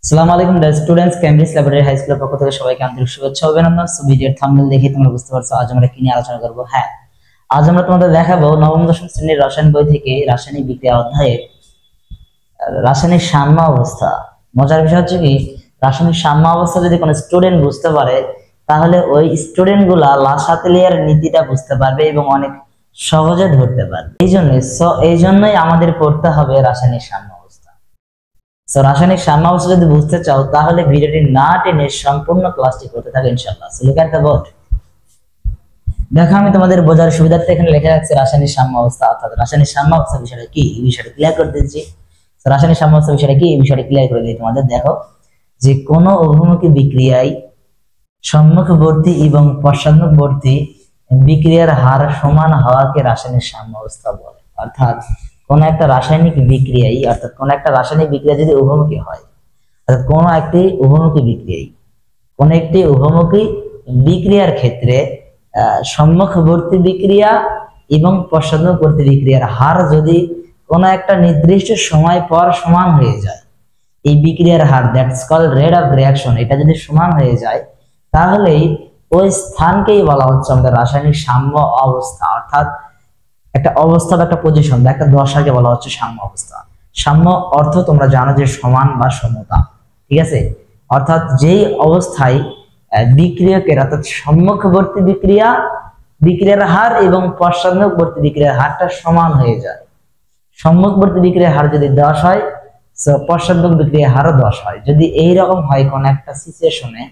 আসসালামু আলাইকুম dear students, Cambridge laboratory high স্কুলের পক্ষ থেকে সবাইকে আন্তরিক শুভেচ্ছা ও অভিনন্দন। সো ভিডিওর থাম্বনেল দেখে তোমরা বুঝতে পারছো আজ আমরা কি নিয়ে আলোচনা করব। হ্যাঁ, আজ আমরা তোমাদের দেখাবো নবম দশম শ্রেণীর রসায়ন বই থেকে রাসায়নিক বিক্রিয়া অধ্যায়ে রাসায়নিক সাম্য অবস্থা। মজার বিষয় হচ্ছে কি, রাসায়নিক সাম্য অবস্থা যদি কোনো স্টুডেন্ট বুঝতে পারে তাহলে ওই স্টুডেন্ট গুলা লাসাতেলিয়ার নীতিটা বুঝতে পারবে এবং অনেক সহজে ধরতে পারবে। এই জন্যই আমাদের পড়তে হবে রাসায়নিক সাম্য অবস্থা। সো রাসায়নিক সাম্য অবস্থা যদি বুঝতে চাও তাহলে ভিডিওটি না টেনে সম্পূর্ণ ক্লাসটি করতে থাকো ইনশাআল্লাহ। So look at the board. দেখো, আমি তোমাদের বোঝার সুবিধার্থে এখানে লেখা রাখছি রাসায়নিক সাম্য অবস্থা, অর্থাৎ রাসায়নিক সাম্য অবস্থা বিষয়টা কি, এই বিষয়টা ক্লিয়ার করে দিচ্ছি। রাসায়নিক সাম্য অবস্থা বিষয়টা কি, এই বিষয়টা ক্লিয়ার করে দিই তোমাদের। দেখো, যে কোনো উভমুখী বিক্রিয়ায় সম্মুখবর্তী এবং পশ্চাৎমুখবর্তী বিক্রিয়ার হার সমান হওয়াকে রাসায়নিক সাম্য অবস্থা বলে। অর্থাৎ কোন একটা রাসায়নিক বিক্রিয়া যদি উভমুখী হয়, অর্থাৎ কোন একটি উভমুখী বিক্রিয়ার ক্ষেত্রে সম্মুখবর্তী বিক্রিয়া এবং পশ্চাৎমুখবর্তী বিক্রিয়ার হার যদি কোন একটা নির্দিষ্ট সময় পর সমান হয়ে যায়, এই বিক্রিয়ার হার that's called rate of reaction, এটা যদি সমান হয়ে যায় তাহলেই ওই স্থানকেই বলা হচ্ছে আমাদের রাসায়নিক সাম্য অবস্থা। অর্থাৎ একটা অবস্থা বা একটা পজিশন বা একটা দশাকে বলা হচ্ছে সাম্য অবস্থা। সাম্য অর্থ তোমরা জানো যে সমান বা সমতা, ঠিক আছে। অর্থাৎ যেই অবস্থায় বিক্রিয়কের অর্থাৎ সম্মুখবর্তী বিক্রিয়ার হার এবং পশ্চাৎমুখবর্তী বিক্রিয়ার হারটা সমান হয়ে যায়। সম্মুখবর্তী বিক্রিয়ার হার যদি 10 হয়, পশ্চাৎমুখ বিক্রিয়ার হারও 10 হয়। যদি এইরকম হয় কোন একটা সিচুয়েশনে,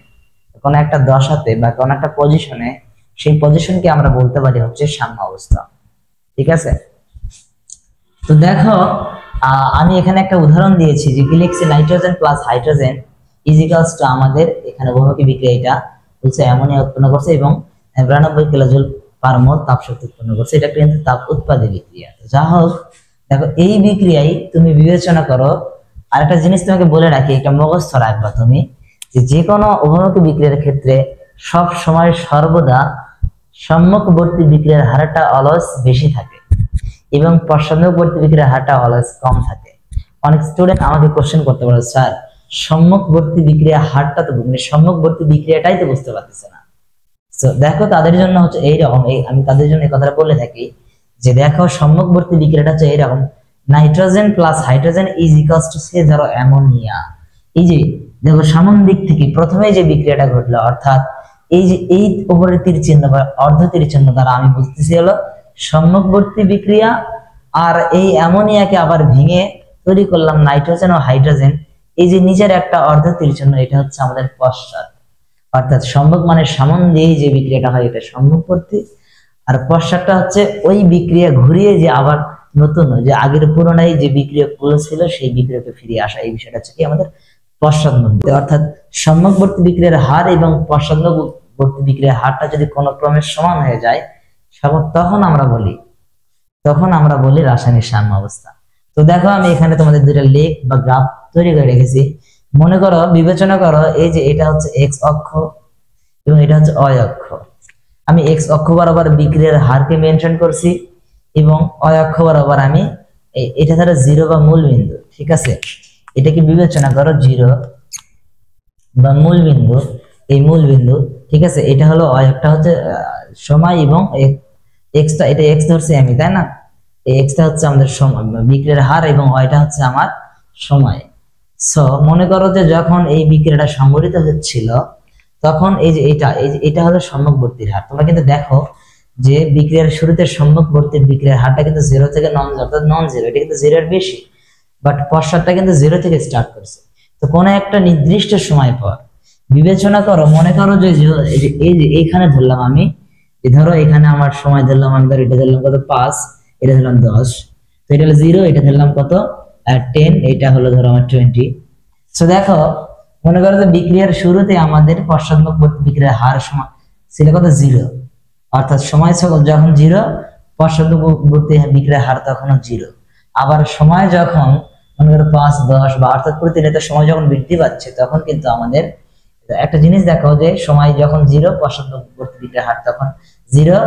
কোন একটা দশাতে বা কোন একটা পজিশনে, সেই পজিশনকে আমরা বলতে পারি হচ্ছে সাম্য অবস্থা, ঠিক আছে। তো দেখো, আমি এখানে একটা উদাহরণ দিয়েছি যে কি লিখছি, nitrogen plus hydrogen is equals to, আমাদের এখানে বহুমুখী বিক্রিয়া এটা হচ্ছে অ্যামোনিয়া উৎপন্ন করছে এবং 92 কিলোজুল পার মোল তাপ শক্তি উৎপন্ন করছে। এটা কিন্তু তাপ উৎপাদী বিক্রিয়া। যা হোক, দেখো এই বিক্রিয়ায় তুমি বিবেচনা করো। আর একটা জিনিস তোমাকে বলে রাখি, এটা মুখস্থ রাখবা তুমি, যে কোনো উভমুখী বিক্রিয়ার ক্ষেত্রে সব সময় সর্বদা সম্মুখবর্তী বিক্রিয়ার হারটা অলওয়েজ বেশি থাকে এবং পশ্চাৎমুখবর্তী বিক্রিয়ার হারটা অলওয়েজ কম থাকে। অনেক স্টুডেন্ট আমাকে কোশ্চেন করতে পারে, স্যার সম্মুখবর্তী বিক্রিয়ার হারটা তো সম্মুখবর্তী বিক্রিয়াটাই তো বুঝতে পারতেছে না। তো দেখো, তাদের জন্য হচ্ছে এইরকম, আমি তাদের জন্য এই কথাটা বলে থাকি যে দেখো, সম্মুখবর্তী বিক্রিয়াটা হচ্ছে এইরকম, nitrogen plus hydrogen is equals to say ধরো অ্যামোনিয়া। এই যে দেখো, সামন দিক থেকে প্রথমে যে বিক্রিয়াটা ঘটলো, অর্থাৎ এই যে এই উপরের তীর চিহ্ন বা অর্ধ তীর চিহ্ন দ্বারা আমি বুঝতেছি হলো সম্মুখবর্তী বিক্রিয়া। আর এই অ্যামোনিয়াকে আবার ভেঙে তৈরি করলাম নাইট্রোজেন ও হাইড্রোজেন। এই যে নিচের একটা অর্ধ তীর চিহ্ন, এটা হচ্ছে আমাদের পশ্চাৎ। অর্থাৎ সম্মুখ মানে সামন দিয়ে যে বিক্রিয়াটা হয় এটা সম্মুখবর্তী, আর পশ্চাৎটা হচ্ছে ওই বিক্রিয়া ঘুরিয়ে যে আবার নতুন যে আগের পুরোনায় যে বিক্রিয়ক গুলো ছিল সেই বিক্রিয়কে ফিরিয়ে আসা, এই বিষয়টা হচ্ছে কি আমাদের পশ্চাৎমুখী। অর্থাৎ সম্মুখবর্তী বিক্রিয়ার হার এবং পশ্চাৎমুখবর্তী বিক্রিয়ার হারটা যদি কোনো ক্রমে সমান হয়ে যায়, তখন আমরা বলি রাসায়নিক সাম্য অবস্থা। তো দেখো, আমি এখানে তোমাদের দুইটা লেখ বা গ্রাফ তৈরি করে রেখেছি। মনে করো, বিবেচনা করো, এই যে এটা হচ্ছে এক্স অক্ষ এবং এটা হচ্ছে ওয়াই অক্ষ। আমি এক্স অক্ষ বরাবর বিক্রিয়ার হারকে মেনশন করছি এবং ওয়াই অক্ষ বরাবর আমি এটা ধরো 0 বা মূল বিন্দু, ঠিক আছে। এটাকে বিবেচনা করো 0 বা মূল বিন্দু, এই মূল বিন্দু, ঠিক আছে। এটা হলো একটা হচ্ছে সময় এবং এক্সটা, এটা এক্স ধরছি আমি, তাই না। এই এক্সটা হচ্ছে আমাদের সময় বিক্রিয়ার হার এবং ওয়াইটা হচ্ছে আমার সময়। সো মনে করো যে যখন এই বিক্রিয়াটা সংঘটিত হচ্ছিল তখন এই যে এটা হলো সম্মুখবর্তীর হার। তোমরা কিন্তু দেখো যে বিক্রিয়ার শুরুতে সম্মুখবর্তীর বিক্রিয়ার হারটা কিন্তু 0 থেকে নন জিরো, এটা কিন্তু 0 এর বেশি, বাট পশ্চাৎটা কিন্তু 0 থেকে স্টার্ট করছে। তো কোন একটা নির্দিষ্ট সময় পর বিবেচনা করো, মনে করো যে এই যে এইখানে ধরলাম আমি, ধরো এখানে আমার সময় ধরলাম আমি, ধরো এটা ধরলাম কত 5, এটা ধরলাম 10, তো এটা হলো 0, এটা ধরলাম কত 10, এটা হলো ধরো আমার 20। তো দেখো, মনে করো যে বিক্রিয়ার শুরুতে আমাদের পশ্চাৎমুখবর্তী বিক্রিয়ার হার সমান ছিল কত 0, অর্থাৎ সময় যখন 0, পশ্চাৎমুখবর্তী বিক্রিয়ার হার তখনও 0। আবার সময় যখন মনে করো 5, 10 বা অর্থাৎ প্রতিনিয়ত সময় যখন বৃদ্ধি পাচ্ছে তখন কিন্তু আমাদের একটা জিনিস দেখো যে সময় যখন 0, পশ্চাৎমুখবর্তী বিক্রিয়ার হার তখন 0,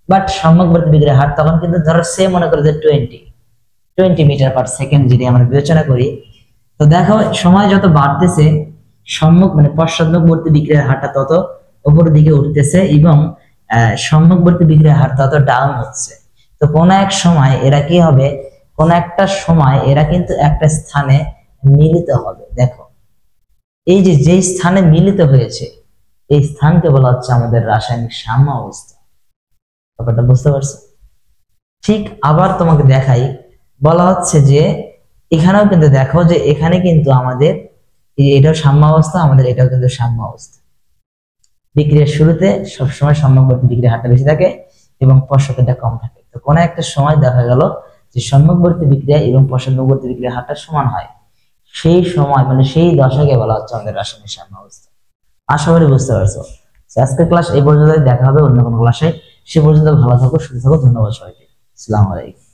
বাট সম্মুখবর্তী বিক্রিয়ার হার তখন কিন্তু ধরো সে মনে করো যে 20 মিটার পার সেকেন্ড যদি আমরা বিবেচনা করি, তো দেখো সময় যত বাড়তেছে সম্মুখ মানে পশ্চাৎমুখবর্তী বিক্রিয়ার হারটা তত উপরের দিকে উঠতেছে এবং সম্মুখবর্তী বিক্রিয়ার হার তত ডাউন হচ্ছে। তো কোন এক সময় এরা কি হবে, কোন একটা সময় এরা কিন্তু একটা স্থানে মিলিত হবে। দেখো এই যে যে স্থানে মিলিত হয়েছে এই স্থানকে বলা হচ্ছে আমাদের রাসায়নিক সাম্য অবস্থা। ব্যাপারটা বুঝতে পারছো? ঠিক আবার তোমাকে দেখাই, বলা হচ্ছে যে এখানেও কিন্তু দেখো যে এখানে কিন্তু আমাদের এটাও সাম্য অবস্থা, আমাদের এটাও কিন্তু সাম্য অবস্থা। বিক্রিয়ার শুরুতে সবসময় সম্মুখবর্তী বিক্রিয়ার হারটা বেশি থাকে এবং পশ্চাৎটা কম থাকে। তো কোনো একটা সময় দেখা গেল যে সম্মুখবর্তী বিক্রিয়া এবং পশ্চাৎমুখবর্তী বিক্রিয়ার হারটা সমান হয়, সেই সময় মানে সেই দশাকে বলা হচ্ছে আমাদের রাসায়নিক সাম্য অবস্থা। আশা করি বুঝতে পারছো। আজকের ক্লাস এই পর্যন্ত, দেখা হবে অন্য কোনো ক্লাসে। সে পর্যন্ত ভালো থাকো, সুস্থ থাকো। ধন্যবাদ সবাইকে। আসসালামু আলাইকুম।